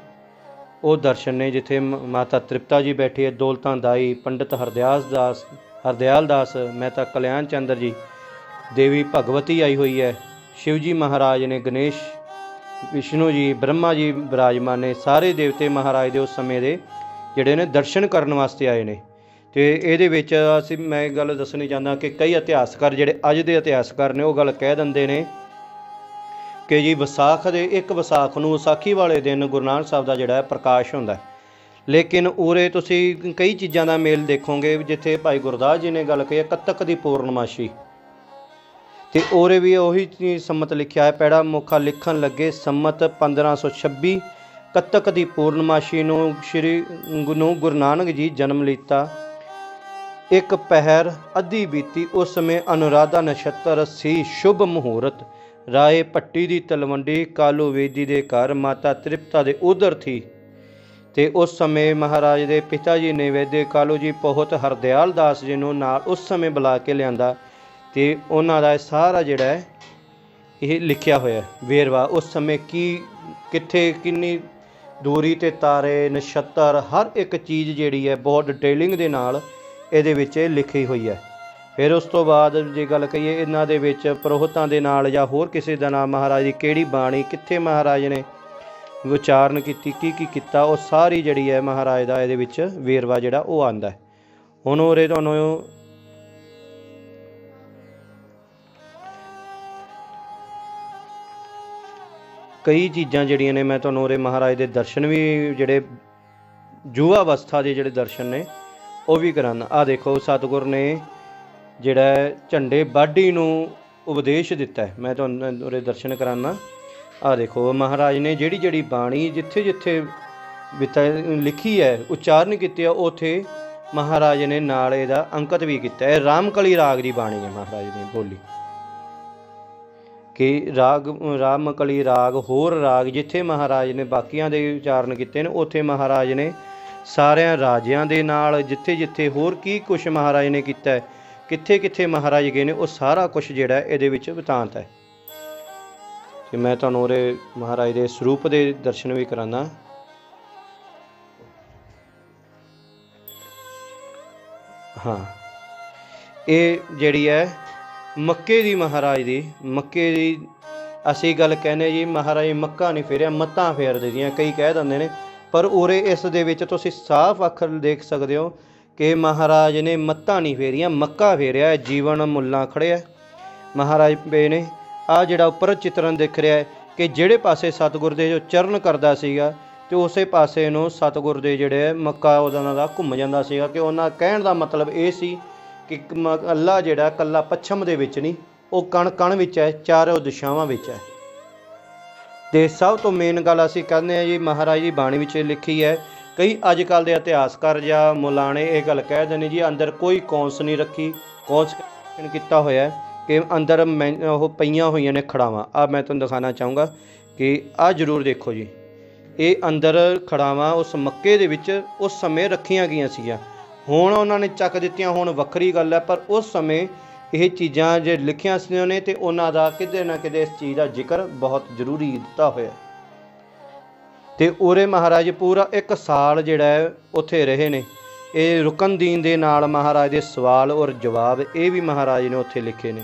ਉਹ ਦਰਸ਼ਨ ਨੇ, ਜਿੱਥੇ ਮਾਤਾ ਤ੍ਰਿਪਤਾ ਜੀ ਬੈਠੀ ਹੈ, ਦੌਲਤਾਂ ਦਾਈ, ਪੰਡਿਤ ਹਰਦਿਆਲ ਦਾਸ, ਮਹਿਤਾ ਕਲਿਆਣ ਚੰਦਰ ਜੀ, ਦੇਵੀ ਭਗਵਤੀ ਆਈ ਹੋਈ ਹੈ, ਸ਼ਿਵ ਜੀ ਮਹਾਰਾਜ ਨੇ, ਗਣੇਸ਼, ਵਿਸ਼ਨੂੰ ਜੀ, ਬ੍ਰਹਮਾ ਜੀ ਬਿਰਾਜਮਾਨ ਨੇ। ਸਾਰੇ ਦੇਵਤੇ ਮਹਾਰਾਜ ਦੇ ਉਸ ਸਮੇਂ ਦੇ ਜਿਹੜੇ ਨੇ ਦਰਸ਼ਨ ਕਰਨ ਵਾਸਤੇ ਆਏ ਨੇ। ਤੇ ਇਹਦੇ ਵਿੱਚ ਮੈਂ ਗੱਲ ਦੱਸਣੀ ਚਾਹੁੰਦਾ ਕਿ ਕਈ ਇਤਿਹਾਸਕਾਰ ਜਿਹੜੇ ਅੱਜ ਦੇ ਇਤਿਹਾਸਕਾਰ ਨੇ ਉਹ ਗੱਲ ਕਹਿ ਦਿੰਦੇ ਨੇ ਕਿ ਜੀ ਵਿਸਾਖ ਦੇ 1 ਵਿਸਾਖ ਨੂੰ ਵਿਸਾਖੀ ਵਾਲੇ ਦਿਨ ਗੁਰੂ ਨਾਨਕ ਸਾਹਿਬ ਦਾ ਜਿਹੜਾ ਪ੍ਰਕਾਸ਼ ਹੁੰਦਾ। ਲੇਕਿਨ ਉਰੇ ਤੁਸੀਂ ਕਈ ਚੀਜ਼ਾਂ ਦਾ ਮੇਲ ਦੇਖੋਗੇ, ਜਿੱਥੇ ਭਾਈ ਗੁਰਦਾਸ ਜੀ ਨੇ ਗੱਲ ਕਹੀ ਕੱਤਕ ਦੀ ਪੂਰਨਮਾਸ਼ੀ, ਤੇ ਉਰੇ ਵੀ ਉਹੀ ਸੰਮਤ ਲਿਖਿਆ ਹੈ। ਪੈੜਾ ਮੁਖਾ ਲਿਖਣ ਲੱਗੇ ਸੰਮਤ 1526 ਕੱਤਕ ਦੀ ਪੂਰਨਮਾਸ਼ੀ ਨੂੰ ਗੁਰੂ ਨਾਨਕ ਜੀ ਜਨਮ ਲੀਤਾ। ਇੱਕ ਪਹਿਰ ਅੱਧੀ ਬੀਤੀ, ਉਸ ਸਮੇਂ ਅਨੁਰਾਧਾ ਨਛੱਤਰ ਸੀ ਸ਼ੁਭ ਮਹੂਰਤ। ਰਾਏ ਭੱਟੀ ਦੀ ਤਲਵੰਡੀ ਕਾਲੂ ਵੇਦੀ ਦੇ ਘਰ ਮਾਤਾ ਤ੍ਰਿਪਤਾ ਦੇ ਉਧਰ ਥੀ। ਤੇ ਉਸ ਸਮੇਂ ਮਹਾਰਾਜ ਦੇ ਪਿਤਾ ਜੀ ਨੇ ਵੇਦੇ ਕਾਲੂ ਜੀ ਬਹੁਤ ਹਰਦਿਆਲ ਦਾਸ ਜੀ ਨੂੰ ਨਾਲ ਉਸ ਸਮੇਂ ਬੁਲਾ ਕੇ ਲਿਆਂਦਾ, ਤੇ ਉਹਨਾਂ ਦਾ ਸਾਰਾ ਜਿਹੜਾ ਹੈ ਇਹ ਲਿਖਿਆ ਹੋਇਆ ਵੇਰਵਾ। ਉਸ ਸਮੇਂ ਕੀ ਕਿੱਥੇ ਕਿੰਨੀ ਦੂਰੀ ਤੇ ਤਾਰੇ ਨਛੱਤਰ ਹਰ ਇੱਕ ਚੀਜ਼ ਜਿਹੜੀ ਹੈ ਬਹੁਤ ਡਿਟੇਲਿੰਗ ਦੇ ਨਾਲ ਇਹਦੇ ਵਿੱਚ ਲਿਖੀ ਹੋਈ ਹੈ। ਫਿਰ ਉਸ ਤੋਂ ਬਾਅਦ ਜੇ ਗੱਲ ਕਹੀਏ ਇਹਨਾਂ ਦੇ ਵਿੱਚ ਪ੍ਰੋਹਤਾਂ ਦੇ ਨਾਲ ਜਾਂ ਹੋਰ ਕਿਸੇ ਦਾ ਨਾਮ ਮਹਾਰਾਜ ਦੀ ਕਿਹੜੀ ਬਾਣੀ ਕਿੱਥੇ ਮਹਾਰਾਜ ਨੇ ਉਚਾਰਨ ਕੀਤੀ, ਕੀ ਕੀਤਾ, ਉਹ ਸਾਰੀ ਜਿਹੜੀ ਹੈ ਮਹਾਰਾਜ ਦਾ ਇਹਦੇ ਵਿੱਚ ਵੇਰਵਾ ਜਿਹੜਾ ਉਹ ਆਉਂਦਾ ਹੈ। ਹੁਣ ਉਰੇ ਤੁਹਾਨੂੰ ਕਈ ਚੀਜ਼ਾਂ ਜਿਹੜੀਆਂ ਨੇ ਮੈਂ ਤੁਹਾਨੂੰ ਉਰੇ ਮਹਾਰਾਜ ਦੇ ਦਰਸ਼ਨ ਵੀ ਜਿਹੜੇ ਯੁਵਾ ਅਵਸਥਾ ਦੇ ਜਿਹੜੇ ਦਰਸ਼ਨ ਨੇ ਉਹ ਵੀ ਕਰਾਉਣਾ। ਆਹ ਦੇਖੋ ਸਤਿਗੁਰ ਨੇ ਜਿਹੜਾ ਝੰਡੇ ਬਾਢੀ ਨੂੰ ਉਪਦੇਸ਼ ਦਿੱਤਾ, ਮੈਂ ਤੁਹਾਨੂੰ ਉਰੇ ਦਰਸ਼ਨ ਕਰਾਉਣਾ। ਆਹ ਦੇਖੋ ਮਹਾਰਾਜ ਨੇ ਜਿਹੜੀ ਬਾਣੀ ਜਿੱਥੇ ਜਿੱਥੇ ਲਿਖੀ ਹੈ ਉਚਾਰਨ ਕੀਤੀ ਹੈ ਉੱਥੇ ਮਹਾਰਾਜ ਨੇ ਨਾਲ ਇਹਦਾ ਅੰਕਿਤ ਵੀ ਕੀਤਾ ਹੈ। ਰਾਮਕਲੀ ਰਾਗ ਦੀ ਬਾਣੀ ਹੈ ਮਹਾਰਾਜ ਨੇ ਬੋਲੀ ਕਿ ਰਾਮਕਲੀ ਰਾਗ ਹੋਰ ਰਾਗ ਜਿੱਥੇ ਮਹਾਰਾਜ ਨੇ ਬਾਕੀਆਂ ਦੇ ਉਚਾਰਨ ਕੀਤੇ ਨੇ ਉੱਥੇ ਮਹਾਰਾਜ ਨੇ ਸਾਰਿਆਂ ਰਾਜਿਆਂ ਦੇ ਨਾਲ ਜਿੱਥੇ ਜਿੱਥੇ ਹੋਰ ਕੀ ਕੁਛ ਮਹਾਰਾਜ ਨੇ ਕੀਤਾ, ਕਿੱਥੇ ਕਿੱਥੇ ਮਹਾਰਾਜ ਗਏ ਨੇ, ਉਹ ਸਾਰਾ ਕੁਛ ਜਿਹੜਾ ਇਹਦੇ ਵਿੱਚ ਬਿਤਾਂਤ ਹੈ। ਤੇ ਮੈਂ ਤੁਹਾਨੂੰ ਉਰੇ ਮਹਾਰਾਜ ਦੇ ਸਰੂਪ ਦੇ ਦਰਸ਼ਨ ਵੀ ਕਰਾਉਣਾ। ਹਾਂ, ਇਹ ਜਿਹੜੀ ਹੈ ਮੱਕੇ ਦੀ ਮਹਾਰਾਜ ਦੀ ਮੱਕੇ ਦੀ ਅਸੀਂ ਗੱਲ ਕਹਿੰਦੇ ਜੀ ਮਹਾਰਾਜ ਮੱਕਾ ਨਹੀਂ ਫੇਰਿਆ ਮੱਤਾਂ ਫੇਰਦੇ ਦੀਆਂ ਕਈ ਕਹਿ ਦਿੰਦੇ ਨੇ, ਪਰ ਉਰੇ ਇਸ ਦੇ ਵਿੱਚ ਤੁਸੀਂ ਸਾਫ਼ ਅੱਖਰ ਦੇਖ ਸਕਦੇ ਹੋ ਕਿ ਮਹਾਰਾਜ ਨੇ ਮੱਤਾਂ ਨਹੀਂ ਫੇਰੀਆਂ ਮੱਕਾ ਫੇਰਿਆ। ਜੀਵਨ ਮੁੱਲਾਂ ਖੜਿਆ ਮਹਾਰਾਜ ਪਏ ਨੇ। ਆਹ ਜਿਹੜਾ ਉੱਪਰ ਚਿੱਤਰਨ ਦਿਖ ਰਿਹਾ ਹੈ ਕਿ ਜਿਹੜੇ ਪਾਸੇ ਸਤਿਗੁਰ ਦੇ ਜੋ ਚਰਨ ਕਰਦਾ ਸੀਗਾ ਤੇ ਉਸੇ ਪਾਸੇ ਨੂੰ ਸਤਿਗੁਰ ਦੇ ਜਿਹੜੇ ਮੱਕਾ ਉਹਨਾਂ ਦਾ ਘੁੰਮ ਜਾਂਦਾ ਸੀਗਾ। ਕਿ ਉਹਨਾਂ ਕਹਿਣ ਦਾ ਮਤਲਬ ਇਹ ਸੀ ਕਿ ਅੱਲਾ ਜਿਹੜਾ ਇਕੱਲਾ ਪੱਛਮ ਦੇ ਵਿੱਚ ਨਹੀਂ, ਉਹ ਕਣ ਕਣ ਵਿੱਚ ਹੈ, ਚਾਰੋਂ ਦਿਸ਼ਾਵਾਂ ਵਿੱਚ ਹੈ। ਤੇ ਸਭ ਤੋਂ ਮੇਨ ਗੱਲ ਅਸੀਂ ਕਹਿੰਦੇ ਹਾਂ ਜੀ ਮਹਾਰਾਜ ਦੀ ਬਾਣੀ ਵਿੱਚ ਲਿਖੀ ਹੈ। ਕਈ ਅੱਜ ਕੱਲ੍ਹ ਦੇ ਇਤਿਹਾਸਕਾਰ ਜਾਂ ਮੌਲਾਣੇ ਇਹ ਗੱਲ ਕਹਿ ਦਿੰਦੇ ਜੀ ਅੰਦਰ ਕੋਈ ਕੌਂਸ ਨਹੀਂ ਰੱਖੀ, ਕੌਂਸ ਕੀਤਾ ਹੋਇਆ ਕਿ ਅੰਦਰ ਉਹ ਪਈਆਂ ਹੋਈਆਂ ਨੇ ਖੜਾਵਾਂ। ਆਹ ਮੈਂ ਤੁਹਾਨੂੰ ਦਿਖਾਉਣਾ ਚਾਹੂੰਗਾ ਕਿ ਆਹ ਜ਼ਰੂਰ ਦੇਖੋ ਜੀ, ਇਹ ਅੰਦਰ ਖੜਾਵਾਂ ਉਸ ਮੱਕੇ ਦੇ ਵਿੱਚ ਉਸ ਸਮੇਂ ਰੱਖੀਆਂ ਗਈਆਂ ਸੀਗੀਆਂ। ਹੁਣ ਉਹਨਾਂ ਨੇ ਚੱਕ ਦਿੱਤੀਆਂ, ਹੁਣ ਵੱਖਰੀ ਗੱਲ ਹੈ, ਪਰ ਉਸ ਸਮੇਂ ਇਹ ਚੀਜ਼ਾਂ ਜੇ ਲਿਖੀਆਂ ਸੀ ਨੇ ਤੇ ਉਹਨਾਂ ਦਾ ਕਿਤੇ ਨਾ ਕਿਤੇ ਇਸ ਚੀਜ਼ ਦਾ ਜ਼ਿਕਰ ਬਹੁਤ ਜ਼ਰੂਰੀ ਦਿੱਤਾ ਹੋਇਆ। ਤੇ ਉਰੇ ਮਹਾਰਾਜ ਪੂਰਾ 1 ਸਾਲ ਜਿਹੜਾ ਹੈ ਉੱਥੇ ਰਹੇ ਨੇ। ਇਹ ਰੁਕਨਦੀਨ ਦੇ ਨਾਲ ਮਹਾਰਾਜ ਦੇ ਸਵਾਲ ਔਰ ਜਵਾਬ ਇਹ ਵੀ ਮਹਾਰਾਜ ਨੇ ਉੱਥੇ ਲਿਖੇ ਨੇ।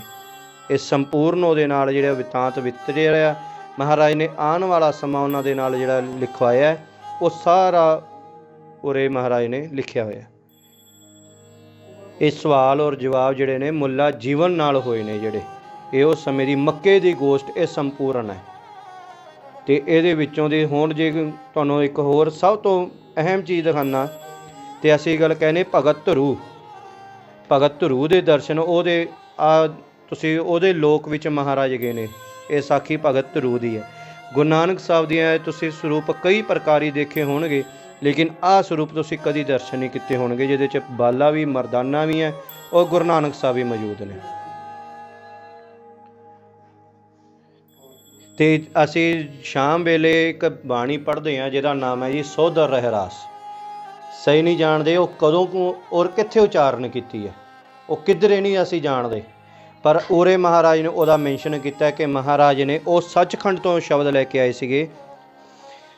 ਇਹ ਸੰਪੂਰਨ ਉਹਦੇ ਨਾਲ ਜਿਹੜਾ ਬਿਤਾਂਤ ਵਿਤਰਿਆ ਰਿਹਾ ਮਹਾਰਾਜ ਨੇ ਆਉਣ ਵਾਲਾ ਸਮਾਂ ਉਹਨਾਂ ਦੇ ਨਾਲ ਜਿਹੜਾ ਲਿਖਵਾਇਆ ਉਹ ਸਾਰਾ ਉਰੇ ਮਹਾਰਾਜ ਨੇ ਲਿਖਿਆ ਹੋਇਆ। ਇਹ ਸਵਾਲ ਔਰ ਜਵਾਬ ਜਿਹੜੇ ਨੇ ਮੁੱਲਾ ਜੀਵਨ ਨਾਲ ਹੋਏ ਨੇ ਜਿਹੜੇ, ਇਹ ਉਸ ਸਮੇਂ ਦੀ ਮੱਕੇ ਦੀ ਗੋਸ਼ਟ ਇਹ ਸੰਪੂਰਨ ਹੈ। ਤੇ ਇਹਦੇ ਵਿੱਚੋਂ ਦੀ ਹੁਣ ਜੇ ਤੁਹਾਨੂੰ ਇੱਕ ਹੋਰ ਸਭ ਤੋਂ ਅਹਿਮ ਚੀਜ਼ ਦਿਖਾਉਣਾ ਤੇ ਅਸੀਂ ਗੱਲ ਕਹਿੰਦੇ ਭਗਤ ਧਰੂ ਦੇ ਦਰਸ਼ਨ ਉਹਦੇ ਤੁਸੀਂ ਉਹਦੇ ਲੋਕ ਵਿੱਚ ਮਹਾਰਾਜ ਗਏ ਨੇ। ਇਹ ਸਾਖੀ ਭਗਤ ਧਰੂ ਦੀ ਹੈ। ਗੁਰੂ ਨਾਨਕ ਸਾਹਿਬ ਦੀਆਂ ਤੁਸੀਂ ਸਰੂਪ ਕਈ ਪ੍ਰਕਾਰੀ ਦੇਖੇ ਹੋਣਗੇ, ਲੇਕਿਨ ਆਹ ਸਰੂਪ ਤੁਸੀਂ ਕਦੀ ਦਰਸ਼ਨ ਨਹੀਂ ਕੀਤੇ ਹੋਣਗੇ ਜਿਹਦੇ 'ਚ ਬਾਲਾ ਵੀ ਮਰਦਾਨਾ ਵੀ ਹੈ ਔਰ ਗੁਰੂ ਨਾਨਕ ਸਾਹਿਬ ਵੀ ਮੌਜੂਦ ਨੇ। ਤੇ ਅਸੀਂ ਸ਼ਾਮ ਵੇਲੇ ਇੱਕ ਬਾਣੀ ਪੜ੍ਹਦੇ ਹਾਂ ਜਿਹਦਾ ਨਾਮ ਹੈ ਜੀ ਸੋਧਰ ਰਹਿਰਾਸ। ਸਹੀ ਨਹੀਂ ਜਾਣਦੇ ਉਹ ਕਦੋਂ ਔਰ ਕਿੱਥੇ ਉਚਾਰਨ ਕੀਤੀ ਹੈ, ਉਹ ਕਿੱਧਰੇ ਨਹੀਂ ਅਸੀਂ ਜਾਣਦੇ, ਪਰ ਉਰੇ ਮਹਾਰਾਜ ਨੇ ਉਹਦਾ ਮੈਂਸ਼ਨ ਕੀਤਾ ਕਿ ਮਹਾਰਾਜ ਨੇ ਉਹ ਸੱਚਖੰਡ ਤੋਂ ਸ਼ਬਦ ਲੈ ਕੇ ਆਏ ਸੀਗੇ।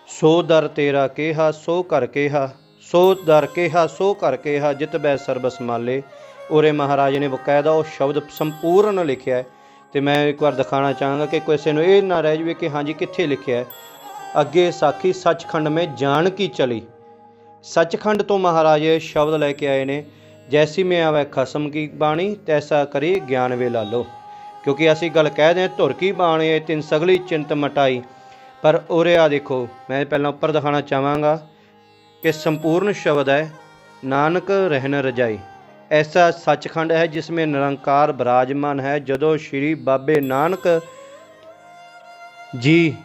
ਸੋ ਦਰ ਤੇਰਾ ਕਿਹਾ ਸੋ ਕਰ ਕਿਹਾ, ਸੋ ਦਰ ਕਿਹਾ ਸੋ ਕਰ ਕਿਹਾ, ਜਿਤ ਬੈ ਸਰਬ ਸਮਾਲੇ। ਉਰੇ ਮਹਾਰਾਜ ਨੇ ਬਕਾਇਦਾ ਉਹ ਸ਼ਬਦ ਸੰਪੂਰਨ ਲਿਖਿਆ ਹੈ। ਤੇ ਮੈਂ ਇੱਕ ਵਾਰ ਦਿਖਾਉਣਾ ਚਾਹਾਂਗਾ ਕਿ ਕਿਸੇ ਨੂੰ ਇਹ ਨਾ ਰਹਿ ਜਾਵੇ ਕਿ ਹਾਂਜੀ ਕਿੱਥੇ ਲਿਖਿਆ ਹੈ। ਅੱਗੇ ਸਾਖੀ ਸੱਚਖੰਡ ਮੈਂ ਜਾਣ ਕੀ ਚਲੀ, ਸੱਚਖੰਡ ਤੋਂ ਮਹਾਰਾਜ ਸ਼ਬਦ ਲੈ ਕੇ ਆਏ ਨੇ। जैसी में आवे खसम की बाणी तैसा करी ज्ञान वे ला लो। क्योंकि ਅਸੀਂ ਗੱਲ ਕਹਿ ਦੇ ਧੁਰ ਕੀ ਬਾਣੀ ਤਿੰਨ ਸਗਲੀ ਚਿੰਤ ਮਟਾਈ, पर उरे आ देखो मैं पहला उपर दिखाना चाहांगा कि संपूर्ण शब्द है नानक रहन रजाई। ऐसा सचखंड है जिसमें निरंकार विराजमान है। जदों श्री बाबे नानक जी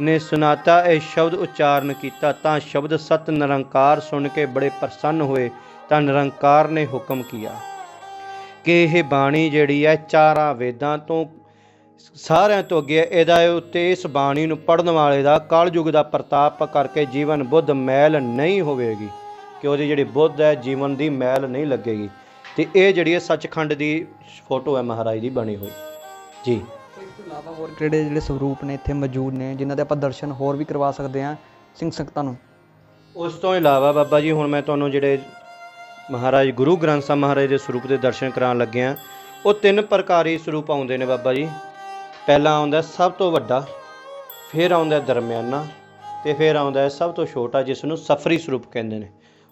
ने सुनाता यह शब्द उच्चारण किया तां शब्द सत निरंकार सुन के बड़े प्रसन्न हुए। तां निरंकार ने हुक्म किया कि यह बाणी जिहड़ी है चारां वेदां तो ਸਾਰਿਆਂ ਤੋਂ ਅੱਗੇ ਇਹਦਾ ਉੱਤੇ ਇਸ ਬਾਣੀ ਨੂੰ ਪੜ੍ਹਨ ਵਾਲੇ ਦਾ ਕਲਯੁਗ ਦਾ ਪ੍ਰਤਾਪ ਕਰਕੇ ਜੀਵਨ ਬੁੱਧ ਮੈਲ ਨਹੀਂ ਹੋਵੇਗੀ, ਕਿ ਉਹਦੀ ਜਿਹੜੀ ਬੁੱਧ ਹੈ ਜੀਵਨ ਦੀ ਮੈਲ ਨਹੀਂ ਲੱਗੇਗੀ। ਤੇ ਇਹ ਜਿਹੜੀ ਹੈ ਸੱਚਖੰਡ ਦੀ ਫੋਟੋ ਹੈ ਮਹਾਰਾਜ ਦੀ ਬਣੀ ਹੋਈ ਜੀ। ਇਸ ਤੋਂ ਇਲਾਵਾ ਹੋਰ ਕਿਹੜੇ ਜਿਹੜੇ ਸਰੂਪ ਨੇ ਇੱਥੇ ਮੌਜੂਦ ਨੇ ਜਿਨ੍ਹਾਂ ਦੇ ਆਪਾਂ ਦਰਸ਼ਨ ਹੋਰ ਵੀ ਕਰਵਾ ਸਕਦੇ ਹਾਂ ਸਿੰਘ ਸੰਗਤਾਂ ਨੂੰ? ਉਸ ਤੋਂ ਇਲਾਵਾ ਬਾਬਾ ਜੀ ਹੁਣ ਮੈਂ ਤੁਹਾਨੂੰ ਜਿਹੜੇ ਮਹਾਰਾਜ ਗੁਰੂ ਗ੍ਰੰਥ ਸਾਹਿਬ ਮਹਾਰਾਜ ਦੇ ਸਰੂਪ ਦੇ ਦਰਸ਼ਨ ਕਰਾਉਣ ਲੱਗਿਆ, ਉਹ ਤਿੰਨ ਪ੍ਰਕਾਰੀ ਸਰੂਪ ਆਉਂਦੇ ਨੇ ਬਾਬਾ ਜੀ। ਪਹਿਲਾ ਆਉਂਦਾ ਸਭ ਤੋਂ ਵੱਡਾ, ਫਿਰ ਆਉਂਦਾ ਦਰਮਿਆਨਾ, ਤੇ ਫਿਰ ਆਉਂਦਾ ਸਭ ਤੋਂ ਛੋਟਾ ਜਿਸ ਨੂੰ ਸਫਰੀ ਸਰੂਪ ਕਹਿੰਦੇ ਨੇ।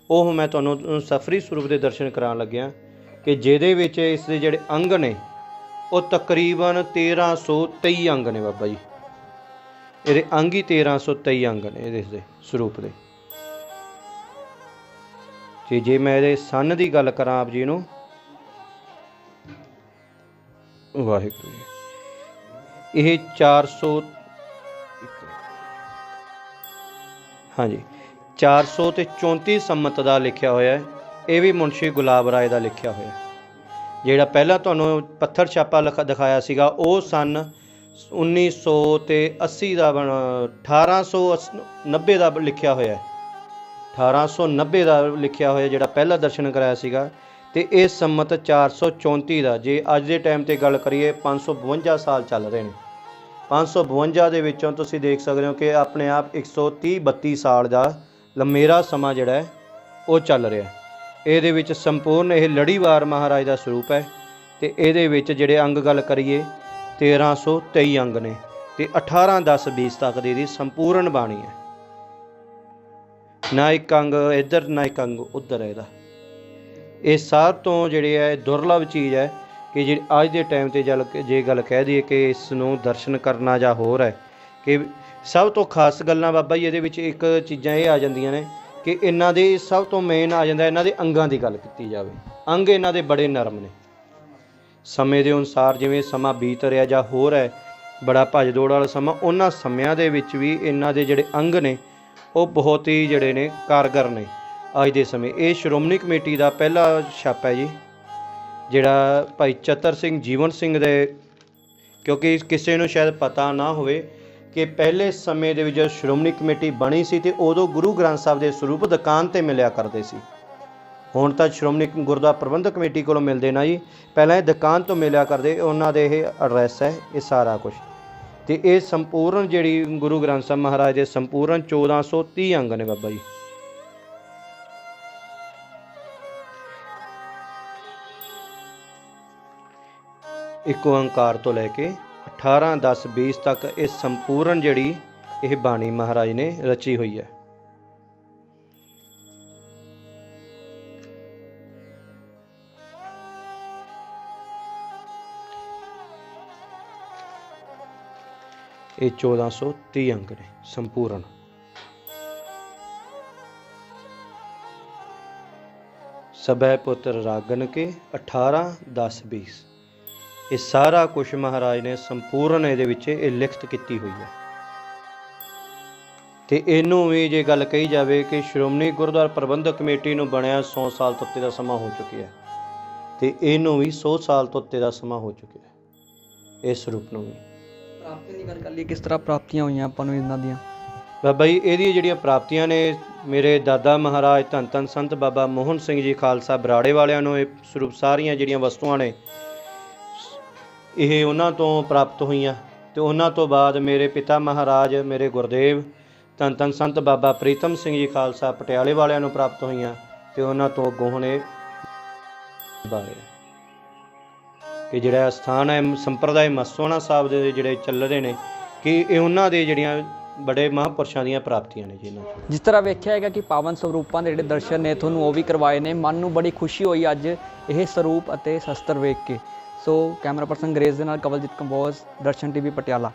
ਉਹ ਮੈਂ ਤੁਹਾਨੂੰ ਸਫਰੀ ਸਰੂਪ ਦੇ ਦਰਸ਼ਨ ਕਰਾਉਣ ਲੱਗਿਆ ਕਿ ਜਿਹਦੇ ਵਿੱਚ ਇਸ ਦੇ ਜਿਹੜੇ ਅੰਗ ਨੇ ਉਹ ਤਕਰੀਬਨ 1323 ਅੰਗ ਨੇ ਬਾਬਾ ਜੀ। ਇਹਦੇ ਅੰਗ ਹੀ 1323 ਅੰਗ ਨੇ ਇਹਦੇ ਦੇ ਸਰੂਪ ਦੇ। ਤੇ ਜੇ ਮੈਂ ਇਹਦੇ ਸੰਨ ਦੀ ਗੱਲ ਕਰਾਂ ਆਪ ਜੀ ਨੂੰ, ਵਾਹਿਗੁਰੂ ਜੀ, ਇਹ 400 ਹਾਂਜੀ 434 ਸੰਮਤ ਦਾ ਲਿਖਿਆ ਹੋਇਆ ਹੈ। ਇਹ ਵੀ ਮੁਨਸ਼ੀ ਗੁਲਾਬ ਰਾਏ ਦਾ ਲਿਖਿਆ ਹੋਇਆ। ਜਿਹੜਾ ਪਹਿਲਾਂ ਤੁਹਾਨੂੰ ਪੱਥਰ ਛਾਪਾ ਦਿਖਾਇਆ ਸੀਗਾ ਉਹ ਸਨ 1980 ਦਾ 1890 ਦਾ ਲਿਖਿਆ ਹੋਇਆ, 1890 ਦਾ ਲਿਖਿਆ ਹੋਇਆ ਜਿਹੜਾ ਪਹਿਲਾ ਦਰਸ਼ਨ ਕਰਾਇਆ ਸੀਗਾ। ਤੇ ਇਹ ਸੰਮਤ 434 ਦਾ, ਜੇ ਅੱਜ ਦੇ ਟਾਈਮ ਤੇ ਗੱਲ ਕਰੀਏ 552 ਸਾਲ ਚੱਲ ਰਹੇ ਨੇ। 552 ਦੇ ਵਿੱਚੋਂ ਤੁਸੀਂ ਦੇਖ ਸਕਦੇ ਹੋ ਕਿ ਆਪਣੇ ਆਪ 130-32 ਸਾਲ ਦਾ ਲੰਮੇਰਾ ਸਮਾਂ ਜਿਹੜਾ ਹੈ ਉਹ ਚੱਲ ਰਿਹਾ। ਇਹਦੇ ਵਿੱਚ ਸੰਪੂਰਨ ਇਹ ਲੜੀਵਾਰ ਮਹਾਰਾਜ ਦਾ ਸਰੂਪ ਹੈ। ਤੇ ਇਹਦੇ ਵਿੱਚ ਜਿਹੜੇ ਅੰਗ ਗੱਲ ਕਰੀਏ 1323 ਅੰਗ ਨੇ ਤੇ 18-10-20 ਤੱਕ ਦੀ ਇਹਦੀ ਸੰਪੂਰਨ ਬਾਣੀ ਹੈ। ਨਾ ਇੱਕ ਅੰਗ ਇੱਧਰ ਨਾ ਇੱਕ ਅੰਗ ਉੱਧਰ ਹੈ ਇਹਦਾ। ਇਹ ਸਭ ਤੋਂ ਜਿਹੜੇ ਹੈ ਦੁਰਲਭ ਚੀਜ਼ ਹੈ ਕਿ ਜਿਹੜੀ ਅੱਜ ਦੇ ਟਾਈਮ 'ਤੇ ਜੇ ਗੱਲ ਕਹਿ ਦਈਏ ਕਿ ਇਸ ਨੂੰ ਦਰਸ਼ਨ ਕਰਨਾ ਜਾਂ ਹੋਰ ਹੈ ਕਿ ਸਭ ਤੋਂ ਖਾਸ ਗੱਲਾਂ ਬਾਬਾ ਜੀ ਇਹਦੇ ਵਿੱਚ ਇੱਕ ਚੀਜ਼ਾਂ ਇਹ ਆ ਜਾਂਦੀਆਂ ਨੇ ਕਿ ਇਹਨਾਂ ਦੇ ਸਭ ਤੋਂ ਮੇਨ ਆ ਜਾਂਦਾ ਇਹਨਾਂ ਦੇ ਅੰਗਾਂ ਦੀ ਗੱਲ ਕੀਤੀ ਜਾਵੇ। ਅੰਗ ਇਹਨਾਂ ਦੇ ਬੜੇ ਨਰਮ ਨੇ। ਸਮੇਂ ਦੇ ਅਨੁਸਾਰ ਜਿਵੇਂ ਸਮਾਂ ਬੀਤ ਰਿਹਾ ਜਾਂ ਹੋਰ ਹੈ ਬੜਾ ਭੱਜ ਦੌੜ ਵਾਲਾ ਸਮਾਂ, ਉਹਨਾਂ ਸਮਿਆਂ ਦੇ ਵਿੱਚ ਵੀ ਇਹਨਾਂ ਦੇ ਜਿਹੜੇ ਅੰਗ ਨੇ ਉਹ ਬਹੁਤ ਹੀ ਜਿਹੜੇ ਨੇ ਕਾਰਗਰ ਨੇ ਅੱਜ ਦੇ ਸਮੇਂ। ਇਹ ਸ਼੍ਰੋਮਣੀ ਕਮੇਟੀ ਦਾ ਪਹਿਲਾ ਛਾਪਾ ਹੈ ਜੀ, ਜਿਹੜਾ ਭਾਈ ਚਤਰ ਸਿੰਘ ਜੀਵਨ ਸਿੰਘ ਦੇ, ਕਿਉਂਕਿ ਕਿਸੇ ਨੂੰ ਸ਼ਾਇਦ ਪਤਾ ਨਾ ਹੋਵੇ ਕਿ ਪਹਿਲੇ ਸਮੇਂ ਦੇ ਵਿੱਚ ਜਦੋਂ ਸ਼੍ਰੋਮਣੀ ਕਮੇਟੀ ਬਣੀ ਸੀ ਤੇ ਉਦੋਂ ਗੁਰੂ ਗ੍ਰੰਥ ਸਾਹਿਬ ਦੇ ਸਰੂਪ ਦੁਕਾਨ 'ਤੇ ਮਿਲਿਆ ਕਰਦੇ ਸੀ। ਹੁਣ ਤਾਂ ਸ਼੍ਰੋਮਣੀ ਗੁਰਦੁਆਰਾ ਪ੍ਰਬੰਧਕ ਕਮੇਟੀ ਕੋਲੋਂ ਮਿਲਦੇ ਨਾ ਜੀ, ਪਹਿਲਾਂ ਇਹ ਦੁਕਾਨ ਤੋਂ ਮਿਲਿਆ ਕਰਦੇ। ਉਹਨਾਂ ਦੇ ਇਹ ਐਡਰੈਸ ਹੈ ਇਹ ਸਾਰਾ ਕੁਛ। ਤੇ ਇਹ ਸੰਪੂਰਨ ਜਿਹੜੀ ਗੁਰੂ ਗ੍ਰੰਥ ਸਾਹਿਬ ਮਹਾਰਾਜ ਦੇ ਸੰਪੂਰਨ 1430 ਅੰਗ ਨੇ ਬਾਬਾ ਜੀ। ਇੱਕ ਓਂਕਾਰ ਤੋਂ ਲੈ ਕੇ 18-10-20 ਤੱਕ ਇਹ ਸੰਪੂਰਨ ਜਿਹੜੀ ਇਹ ਬਾਣੀ ਮਹਾਰਾਜ ਨੇ ਰਚੀ ਹੋਈ ਹੈ। ਇਹ 1430 ਅੰਕ ਨੇ ਸੰਪੂਰਨ। ਸਭੈ ਪੁੱਤਰ ਰਾਗਨ ਕੇ 18-10-20 ਇਹ ਸਾਰਾ ਕੁਛ ਮਹਾਰਾਜ ਨੇ ਸੰਪੂਰਨ ਇਹਦੇ ਵਿੱਚ ਇਹ ਲਿਖਤ ਕੀਤੀ ਹੋਈ ਹੈ। ਤੇ ਇਹਨੂੰ ਵੀ ਜੇ ਗੱਲ ਕਹੀ ਜਾਵੇ ਕਿ ਸ਼੍ਰੋਮਣੀ ਗੁਰਦੁਆਰਾ ਪ੍ਰਬੰਧਕ ਕਮੇਟੀ ਨੂੰ ਬਣਿਆ 100 ਸਾਲ ਤੋਂ ਉੱਤੇ ਦਾ ਸਮਾਂ ਹੋ ਚੁੱਕਿਆ ਤੇ ਇਹਨੂੰ ਵੀ 100 ਸਾਲ ਤੋਂ ਉੱਤੇ ਦਾ ਸਮਾਂ ਹੋ ਚੁੱਕਿਆ ਇਸ ਸਰੂਪ ਨੂੰ ਵੀ। ਪ੍ਰਾਪਤੀਆਂ ਦੀ ਗੱਲ ਕਰ ਲਈ, ਕਿਸ ਤਰ੍ਹਾਂ ਪ੍ਰਾਪਤੀਆਂ ਹੋਈਆਂ ਆਪਾਂ ਨੂੰ ਇਹਨਾਂ ਦੀਆਂ? ਬਾਬਾ ਜੀ ਇਹਦੀਆਂ ਜਿਹੜੀਆਂ ਪ੍ਰਾਪਤੀਆਂ ਨੇ, ਮੇਰੇ ਦਾਦਾ ਮਹਾਰਾਜ ਧੰਨ ਧੰਨ ਸੰਤ ਬਾਬਾ ਮੋਹਨ ਸਿੰਘ ਜੀ ਖਾਲਸਾ ਬਰਾੜੇ ਵਾਲਿਆਂ ਨੂੰ ਇਹ ਸਰੂਪ ਸਾਰੀਆਂ ਜਿਹੜੀਆਂ ਵਸਤੂਆਂ ਨੇ ਇਹ ਉਹਨਾਂ ਤੋਂ ਪ੍ਰਾਪਤ ਹੋਈਆਂ। ਤੇ ਉਹਨਾਂ ਤੋਂ ਬਾਅਦ ਮੇਰੇ ਪਿਤਾ ਮਹਾਰਾਜ ਮੇਰੇ ਗੁਰਦੇਵ ਧੰਨ ਧੰਨ ਸੰਤ ਬਾਬਾ ਪ੍ਰੀਤਮ ਸਿੰਘ ਜੀ ਖਾਲਸਾ ਪਟਿਆਲੇ ਵਾਲਿਆਂ ਨੂੰ ਪ੍ਰਾਪਤ ਹੋਈਆਂ। ਤੇ ਉਹਨਾਂ ਤੋਂ ਅੱਗੋਂ ਹੁਣ ਇਹ ਬਾਰੇ ਕਿ ਜਿਹੜਾ ਸਥਾਨ ਹੈ ਸੰਪਰਦਾਇ ਮਸਤੋਣਾ ਸਾਹਿਬ ਦੇ ਜਿਹੜੇ ਚੱਲ ਰਹੇ ਨੇ ਕਿ ਇਹ ਉਹਨਾਂ ਦੇ ਜਿਹੜੀਆਂ ਬੜੇ ਮਹਾਂਪੁਰਸ਼ਾਂ ਦੀਆਂ ਪ੍ਰਾਪਤੀਆਂ ਨੇ ਜੀ ਇਹਨਾਂ 'ਚ। ਜਿਸ ਤਰ੍ਹਾਂ ਵੇਖਿਆ ਹੈਗਾ ਕਿ ਪਾਵਨ ਸਰੂਪਾਂ ਦੇ ਜਿਹੜੇ ਦਰਸ਼ਨ ਨੇ ਤੁਹਾਨੂੰ ਉਹ ਵੀ ਕਰਵਾਏ ਨੇ, ਮਨ ਨੂੰ ਬੜੀ ਖੁਸ਼ੀ ਹੋਈ ਅੱਜ ਇਹ ਸਰੂਪ ਅਤੇ ਸ਼ਸਤਰ ਵੇਖ ਕੇ। ਸੋ ਕੈਮਰਾ ਪਰਸਨ ਗਰੇਜ਼ ਦੇ ਨਾਲ ਕਵਲਜੀਤ ਕੰਬੋਜ, ਦਰਸ਼ਨ ਟੀਵੀ ਪਟਿਆਲਾ।